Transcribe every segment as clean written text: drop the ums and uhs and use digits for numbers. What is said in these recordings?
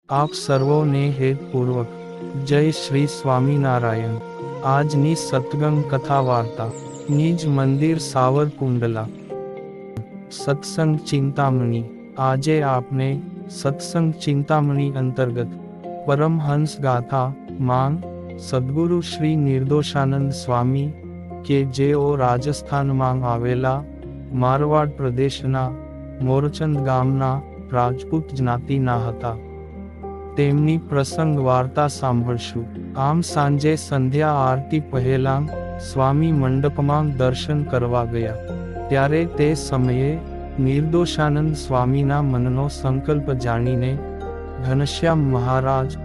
આપ સર્વોને હેતપૂર્વક જય શ્રી સ્વામિનારાયણ। આજની સત્સંગ કથા વાર્તા નિજ મંદિર સાવરકુંડલા સત્સંગ ચિંતામણી। આજે આપને સત્સંગ ચિંતામણી અંતર્ગત પરમહંસ ગાથા માંગ સદ્ગુરુ શ્રી નિર્દોષાનંદ સ્વામી કે જેઓ રાજસ્થાનમાં આવેલા મારવાડ પ્રદેશના મોરચંદ ગામના રાજપૂત જ્ઞાતિના હતા, તેમની પ્રસંગ વાર્તા સાંભળશું। આમ સાંજે સંધ્યા આરતી પહેલાં સ્વામી મંડપમાં દર્શન કરવા ગયા, ત્યારે તે સમયે નિર્દોષાનંદ સ્વામીના મનનો સંકલ્પ જાણીને ઘનશ્યામ મહારાજ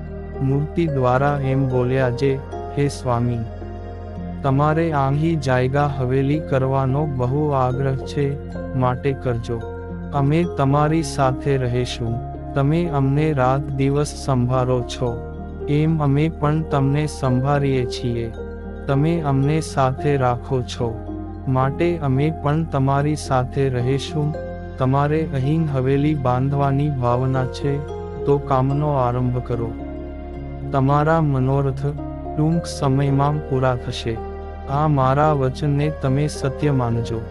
મૂર્તિ દ્વારા એમ બોલ્યા જે, હે સ્વામી, તમારે આંગી જાયગા હવેલી કરવાનો બહુ આગ્રહ છે, માટે કરજો। અમે તમારી સાથે રહીશું। તમે અમને રાત દિવસ સંભાળો છો, એમ અમે પણ તમને સંભાળીએ છીએ। તમે અમને સાથે રાખો છો, માટે અમે પણ તમારી સાથે રહીશું। તમારે અહીં હવેલી બાંધવાની ભાવના છે, તો કામનો આરંભ કરો। તમારા મનોરથ ટૂંક સમયમાં પૂરા થશે। આ મારા વચનને તમે સત્ય માનજો।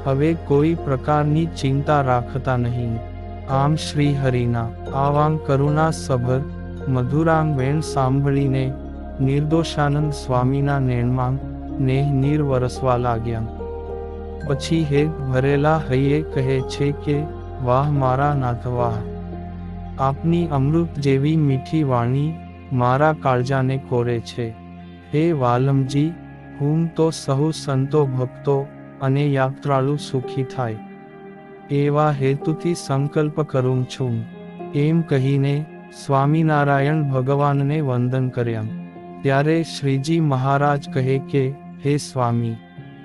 હવે કોઈ પ્રકારની ચિંતા રાખતા નહીં। આમ શ્રી હરિના આવાં કરુણા સભર મધુરાંગ વેણ સાંભળીને નિર્દોષાનંદ સ્વામીના નેણમાં નીર વરસવા લાગ્યા। પછી હેત ભરેલા હૈયે કહે છે કે, વાહ મારા નાથ વાહ! આપની અમૃત જેવી મીઠી વાણી મારા કાળજાને કોરે છે। હે વાલમજી, હું તો સહુ સંતો ભક્તો અને યાત્રાળુ સુખી થાય, એવા હેતુથી સંકલ્પ કરું છું। એમ કહીને સ્વામિનારાયણ ભગવાનને વંદન કર્યા। ત્યારે શ્રીજી મહારાજ કહે કે, હે સ્વામી,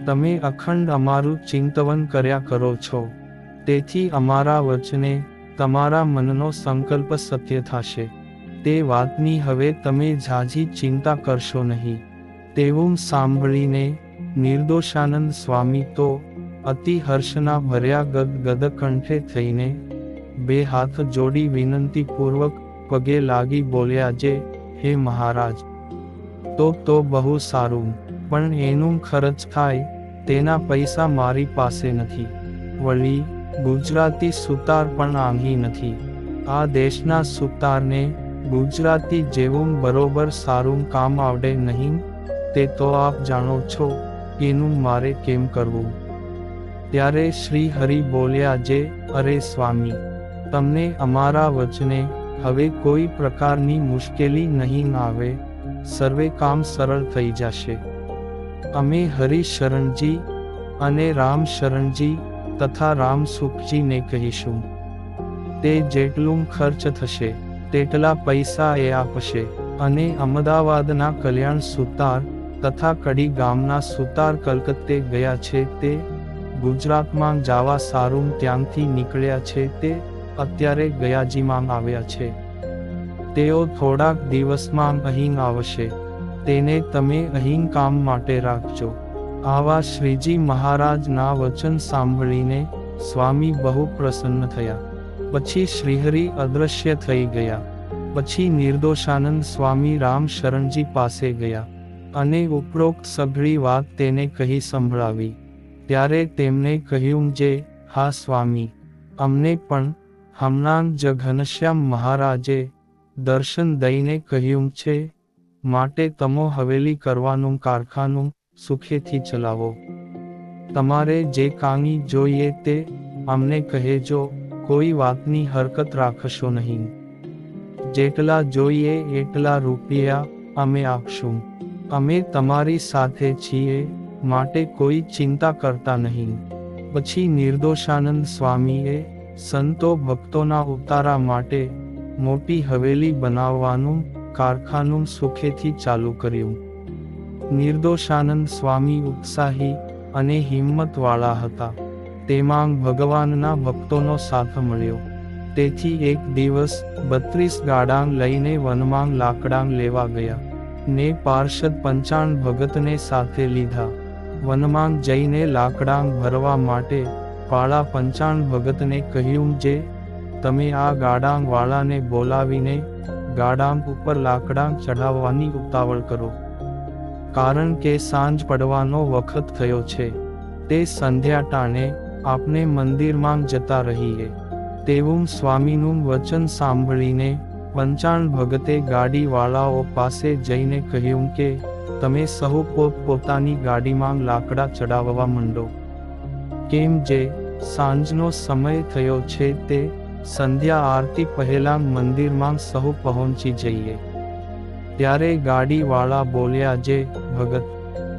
તમે અખંડ અમારું ચિંતવન કર્યા કરો છો, તેથી અમારા વચને તમારા મનનો સંકલ્પ સત્ય થશે। તે વાતની હવે તમે ઝાઝી ચિંતા કરશો નહીં। તેવું સાંભળીને નિર્દોષાનંદ સ્વામી તો અતિ હર્ષના ભર્યા ગદગદ કંઠે થઈને બે હાથ જોડી વિનંતીપૂર્વક પગે લાગી બોલ્યા જે, હે મહારાજ, તો બહુ સારું, પણ એનું ખર્ચ થાય તેના પૈસા મારી પાસે નથી। વળી ગુજરાતી સુતાર પણ આંગી નથી। આ દેશના સુતારને ગુજરાતી જેવું બરોબર સારું કામ આવડે નહીં, તે તો આપ જાણો છો, એનું મારે કેમ કરવું? ત્યારે શ્રી હરિ બોલ્યા જે, અરે સ્વામી, તમને અમારા વચને હવે કોઈ પ્રકારની મુશ્કેલી નહીં આવે। સર્વે કામ સરળ થઈ જશે। અમે હરિ શરણજી અને રામ શરણજી તથા રામ સુખજીને કહીશું। તે જેટલું ખર્ચ થશે તેટલા પૈસા એ આપશે। અને અમદાવાદના કલ્યાણ સુતાર તથા કડી ગામના સુતાર કલકત્તે ગયા છે, તે ગુજરાતમાં જાવા સારું ત્યાંથી નીકળ્યા છે, તે અત્યારે ગયાજીમાં આવ્યા છે। તેઓ થોડાક દિવસમાં અહીં આવશે। તેને તમે અહીં કામ માટે રાખજો। આવા શ્રીજી મહારાજના વચન સાંભળીને સ્વામી બહુ પ્રસન્ન થયા। પછી શ્રીહરિ અદૃશ્ય થઈ ગયા। પછી નિર્દોષાનંદ સ્વામી રામ શરણજી પાસે ગયા અને ઉપરોક્ત સઘળી વાત તેને કહી સંભળાવી। ત્યારે તેમણે કહ્યું જે, હા સ્વામી, અમને પણ હમણાં જ ઘનશ્યામ મહારાજે દર્શન દઈને કહ્યું છે, માટે તમો હવેલી કરવાનું કારખાનું સુખેથી ચલાવો। તમારે જે કાંઈ જોઈએ તે અમને કહેજો, કોઈ વાતની હરકત રાખશો નહીં। જેટલા જોઈએ એટલા રૂપિયા અમે આપશું। અમે તમારી સાથે છીએ, માટે કોઈ ચિંતા કરતા નહીં। પછી નિર્દોષાનંદ સ્વામીએ સંતો ભક્તોના ઉતારા માટે મોટી હવેલી બનાવવાનું કારખાનું સુખેથી ચાલુ કર્યું। નિર્દોષાનંદ સ્વામી ઉત્સાહી અને હિંમતવાળા હતા। તેમાં ભગવાનના ભક્તોનો સાથ મળ્યો। તેથી એક દિવસ 32 ગાડાં લઈને વનમાં લાકડાં લેવા ગયા ને પાર્ષદ 55 ભગતને સાથે લીધા। વનમાં જઈને લાકડાં ભરવા માટે પાળા 55 ભગતને કહ્યું જે, તમે આ ગાડાંગ વાળાને બોલાવીને ગાડાંગ ઉપર લાકડાં ચઢાવવાની ઉતાવળ કરો, કારણ કે સાંજ પડવાનો વખત થયો છે. તે સંધ્યા ટાણે આપણે મંદિરમાં જતા રહીએ. તેવું સ્વામીનું વચન સાંભળીને પંચાણ ભગતે ગાડીવાળાઓ પાસે જઈને કહ્યું કે તમે સહુ પોતપોતાની ગાડીમાં લાકડા ચડાવવા માંડો, કેમ જે સાંજનો સમય થયો છે તે સંધ્યા આરતી પહેલાં મંદિરમાં સહુ પહોંચી જઈએ. ત્યારે ગાડીવાળા બોલ્યા, જે ભગત,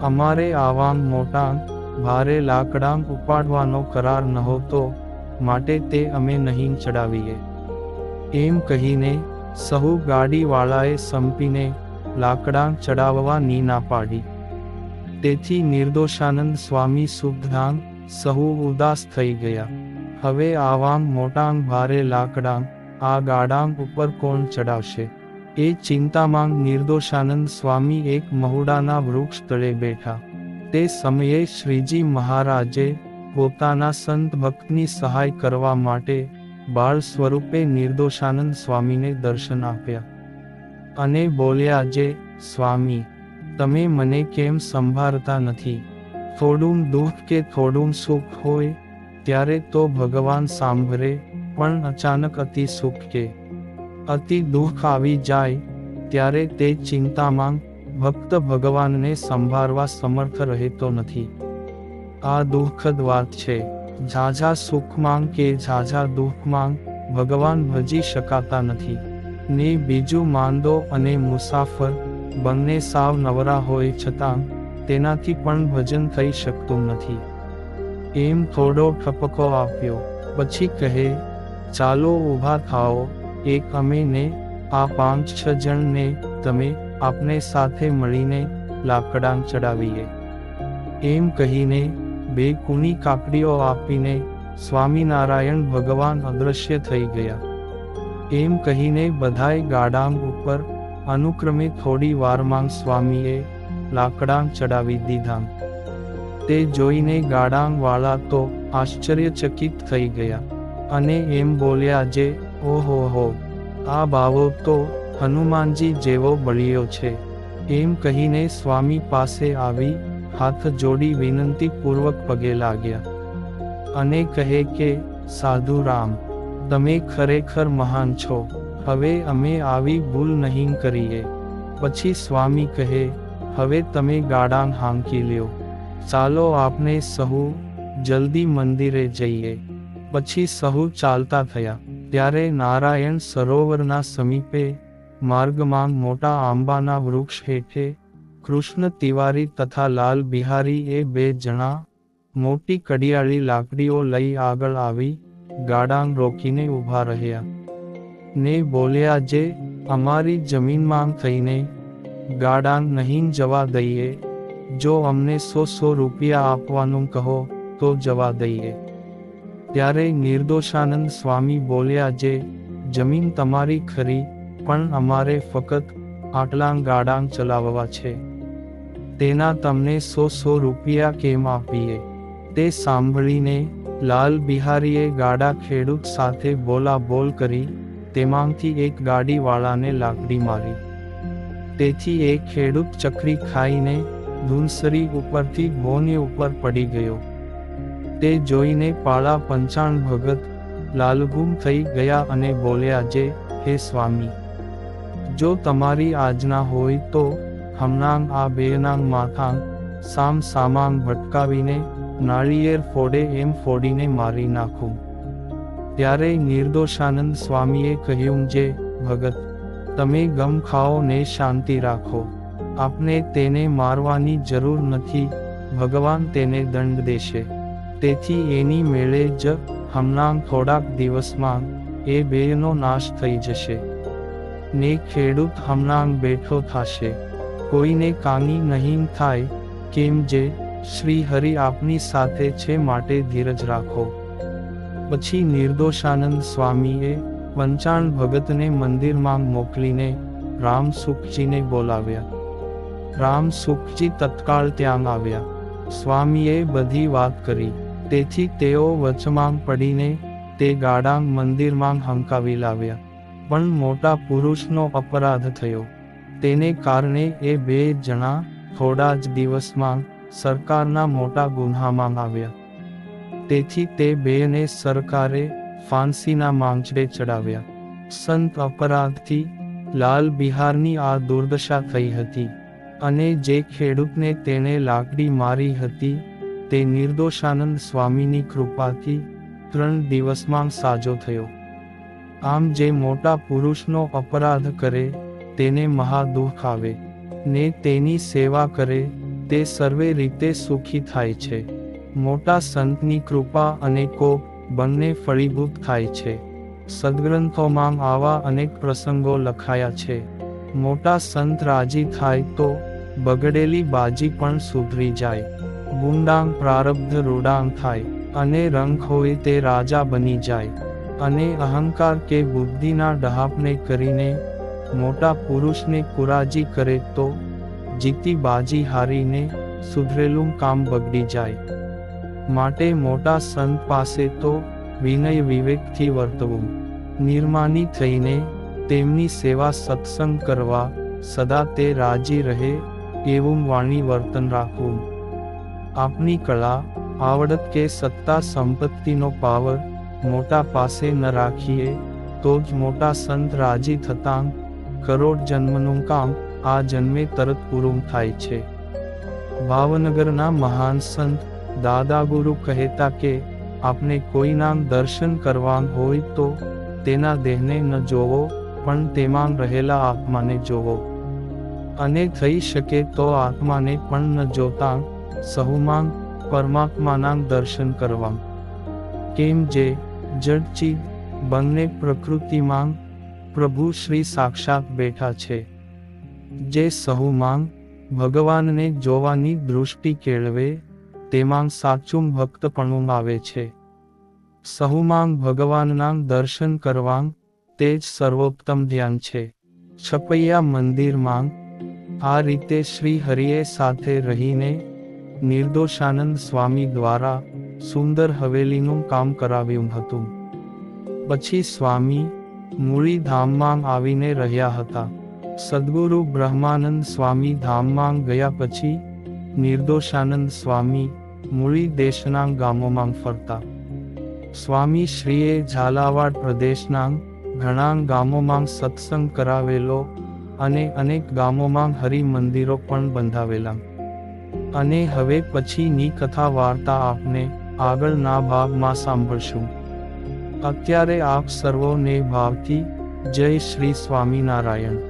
અમારે આવા મોટા ભારે લાકડાં ઉપાડવાનો કરાર નહોતો, માટે તે અમે નહીં ચડાવીએ. એમ કહીને સહુ ગાડીવાળાએ સંપીને લાકડાં ચડાવવાની ના પાડી. તેથી નિર્દોષાનંદ સ્વામી સુદ્ધાં સહુ ઉદાસ થઈ ગયા. હવે આવા મોટા ભારે લાકડાં આ ગાડાં ઉપર કોણ ચડાવશે? એ ચિંતામાં નિર્દોષાનંદ સ્વામી એક મહુડાના વૃક્ષ તળે બેઠા. તે સમયે શ્રીજી મહારાજે પોતાના સંત ભક્તની સહાય કરવા માટે બાળ સ્વરૂપે નિર્દોષાનંદ સ્વામીને દર્શન આપ્યા અને બોલ્યા, જે સ્વામી, તમે મને કેમ સંભાળતા નથી? થોડું દુઃખ કે થોડું સુખ હોય ત્યારે તો ભગવાન સાંભળે, પણ અચાનક અતિ સુખ કે અતિ દુઃખ આવી જાય ત્યારે તે ચિંતામાં ભક્ત ભગવાનને સંભાળવા સમર્થ રહેતો નથી. આ દુઃખદ વાત છે. ઝાઝા સુખમાં કે ઝાઝા દુઃખમાં ભગવાન ભજી શકાતા નથી. ને બીજું માંદો અને મુસાફર બંને સાવ નવરા હોય છતાં તેનાથી પણ ભજન થઈ શકતું નથી. એમ થોડો ઠપકો આપ્યો. પછી કહે, ચાલો ઊભા થાઓ, એક અમે ને આ 5-6 જણને તમે આપને સાથે મળીને લાકડાં ચડાવીએ. એમ કહીને 2 કૂણી કાકડીઓ આપીને સ્વામિનારાયણ ભગવાન અદૃશ્ય થઈ ગયા. એમ કહીને બધાય ગાડાં ઉપર અનુક્રમે થોડી વારમાં સ્વામીએ લાકડાં ચડાવી દીધાં. તે જોઈને ગાડાં વાળા તો આશ્ચર્યચકિત થઈ ગયા અને એમ બોલ્યા, જે ઓહો, આ બાવો તો હનુમાનજી જેવો બળ્યો છે. એમ કહીને સ્વામી પાસે આવી હાથ જોડી વિનંતી પૂર્વક પગે લાગ્યા અને કહે કે, સાધુ રામ, તમે ખરેખર મહાન છો, હવે અમે આવી ભૂલ નહીં કરીએ. પછી સ્વામી કહે, હવે તમે ગાડાં હાંકી લ્યો, ચાલો આપણે સહુ જલ્દી મંદિરે જઈએ. પછી સહુ ચાલતા થયા. ત્યારે નારાયણ સરોવરના સમીપે માર્ગમાં મોટા આંબાના વૃક્ષ હેઠે કૃષ્ણ તિવારી તથા લાલ બિહારી એ 2 જણા મોટી કડિયાળી લાકડીઓ લઈ આગળ આવી ગાડાં રોકીને ઊભા રહ્યા ને બોલ્યા, જે અમારી જમીનમાં થઈને ગાડાં નહીં જવા દઈએ, જો અમને 100 રૂપિયા આપવાનું કહો તો જવા દઈએ. ત્યારે નિર્દોષાનંદ સ્વામી બોલ્યા, જે જમીન તમારી ખરી, પણ અમારે ફક્ત આટલાં ગાડાં ચલાવવા છે, તેના તમને 100 રૂપિયા કેમ આપીએ? તે સાંભળીને લાલ બિહારીએ ગાડા ખેડૂત સાથે બોલાબોલ કરી તેમાંથી એક ગાડીવાળાને લાકડી મારી. તેથી એ ખેડૂત ચકરી ખાઈને ધૂનસરી ઉપરથી ભોની ઉપર પડી ગયો. તે જોઈને પાળા પંચાણ ભગત લાલઘૂમ થઈ ગયા અને બોલ્યા, જે હે સ્વામી, જો તમારી આજ્ઞા હોય તો હમણાં આ 2ના માથાં સામ સામાન ભટકાવીને નાળિયેર ફોડે એમ ફોડીને મારી નાખું. ત્યારે નિર્દોષાનંદ સ્વામીએ કહ્યું, જે ભગત, તમે ગમ ખાઓ ને શાંતિ રાખો, આપને તેને મારવાની જરૂર નથી, ભગવાન તેને દંડ દેશે. તેથી એની મેળે જ હમણાં થોડાક દિવસમાં એ 2નો નાશ થઈ જશે ને ખેડૂત હમણાં બેઠો થશે. કોઈને કાંઈ નહીં થાય, કેમ જે શ્રી હરિ આપની સાથે છે, માટે ધીરજ રાખો. પછી નિર્દોષાનંદ સ્વામીએ પંચાણ ભગતને મંદિરમાં મોકલીને રામસુખજીને બોલાવ્યા. રામસુખજી તત્કાળ ત્યાં આવ્યા. સ્વામીએ બધી વાત કરી. તેથી તેઓ વચમાં પડીને તે ગાડાંગ મંદિરમાં હંકાવી લાવ્યા. પણ મોટા પુરુષનો અપરાધ થયો. તેને કારણે એ 2 જણા થોડા જ દિવસમાં સરકારના મોટા ગુન્હામાં આવ્યા. તેથી તે 2ને સરકારે ફાંસીના માંચડે ચડાવ્યા. સંત અપરાધથી લાલ બિહારની આ દુર્દશા થઈ હતી. અને જે ખેડૂતને તેને લાકડી મારી હતી તે નિર્દોષાનંદ સ્વામીની કૃપાથી 3 દિવસમાં સાજો થયો. આમ જે મોટા પુરુષનો અપરાધ કરે તેને મહાદુઃખ આવે, ને તેની સેવા કરે તે સર્વે રીતે સુખી થાય છે. મોટા સંતની કૃપા અને કોપ બંને ફળીભૂત થાય છે. સદગ્રંથોમાં આવા અનેક પ્રસંગો લખાયા છે. મોટા સંત રાજી થાય તો બગડેલી બાજી પણ સુધરી જાય. ગુંડાંગ પ્રારબ્ધ રૂડાંગ થાય, અને રંગ હોય તે રાજા બની જાય. અને અહંકાર કે બુદ્ધિના ડહાપને કરીને મોટા પુરુષને કુરાજી કરે તો જીતી બાજી હારીને સુધરેલું કામ બગડી જાય. માટે મોટા સંત પાસે તો વિનય વિવેકથી વર્તવું, નિર્માની થઈને તેમની સેવા સત્સંગ કરવા, સદા તે રાજી રહે એવું વાણી વર્તન રાખવું. આપની કળા, આવડત કે સત્તા સંપત્તિનો પાવર મોટા પાસે ન રાખીએ તો જ મોટા સંત રાજી થતાં કરોડ જન્મનું કામ આ જન્મે તરત પૂરું થાય છે. ભાવનગરના મહાન સંત દાદાગુરુ કહેતા કે આપને કોઈના દર્શન કરવા હોય તો તેના દેહને ન જોવો પણ તેમાં રહેલા આત્માને જોવો. અને થઈ શકે તો આત્માને પણ ન જોતા સહુમાં પરમાત્માના દર્શન કરવા. કેમ જે જડચિત બંને પ્રકૃતિમાં પ્રભુ શ્રી સાક્ષાત બેઠા છે. જે સહુમાં ભગવાનને જોવાની દૃષ્ટિ કેળવે તેમાં સાચું ભક્તપણું આવે છે. સહુમાં ભગવાનના દર્શન કરવા તે જ સર્વોત્તમ ધ્યાન છે. છપૈયા મંદિરમાં આ રીતે શ્રી હરિએ સાથે રહીને નિર્દોષાનંદ સ્વામી દ્વારા સુંદર હવેલીનું કામ કરાવ્યું હતું. પછી સ્વામી મૂળી ધામમાં આવીને રહ્યા હતા. સદ્ગુરુ બ્રહ્માનંદ સ્વામી ધામમાં ગયા પછી નિર્દોષાનંદ સ્વામી મૂળી દેશના ગામોમાં ફરતા. સ્વામી શ્રીએ ઝાલાવાડ પ્રદેશના ઘણા ગામોમાં સત્સંગ કરાવેલો અને અનેક ગામોમાં હરિ મંદિરો પણ બંધાવેલા. અને હવે પછીની કથા વાર્તા આપને આગળના ભાગમાં સાંભળશું. અત્યારે આપ સર્વોને ભાવથી જય શ્રી સ્વામિનારાયણ.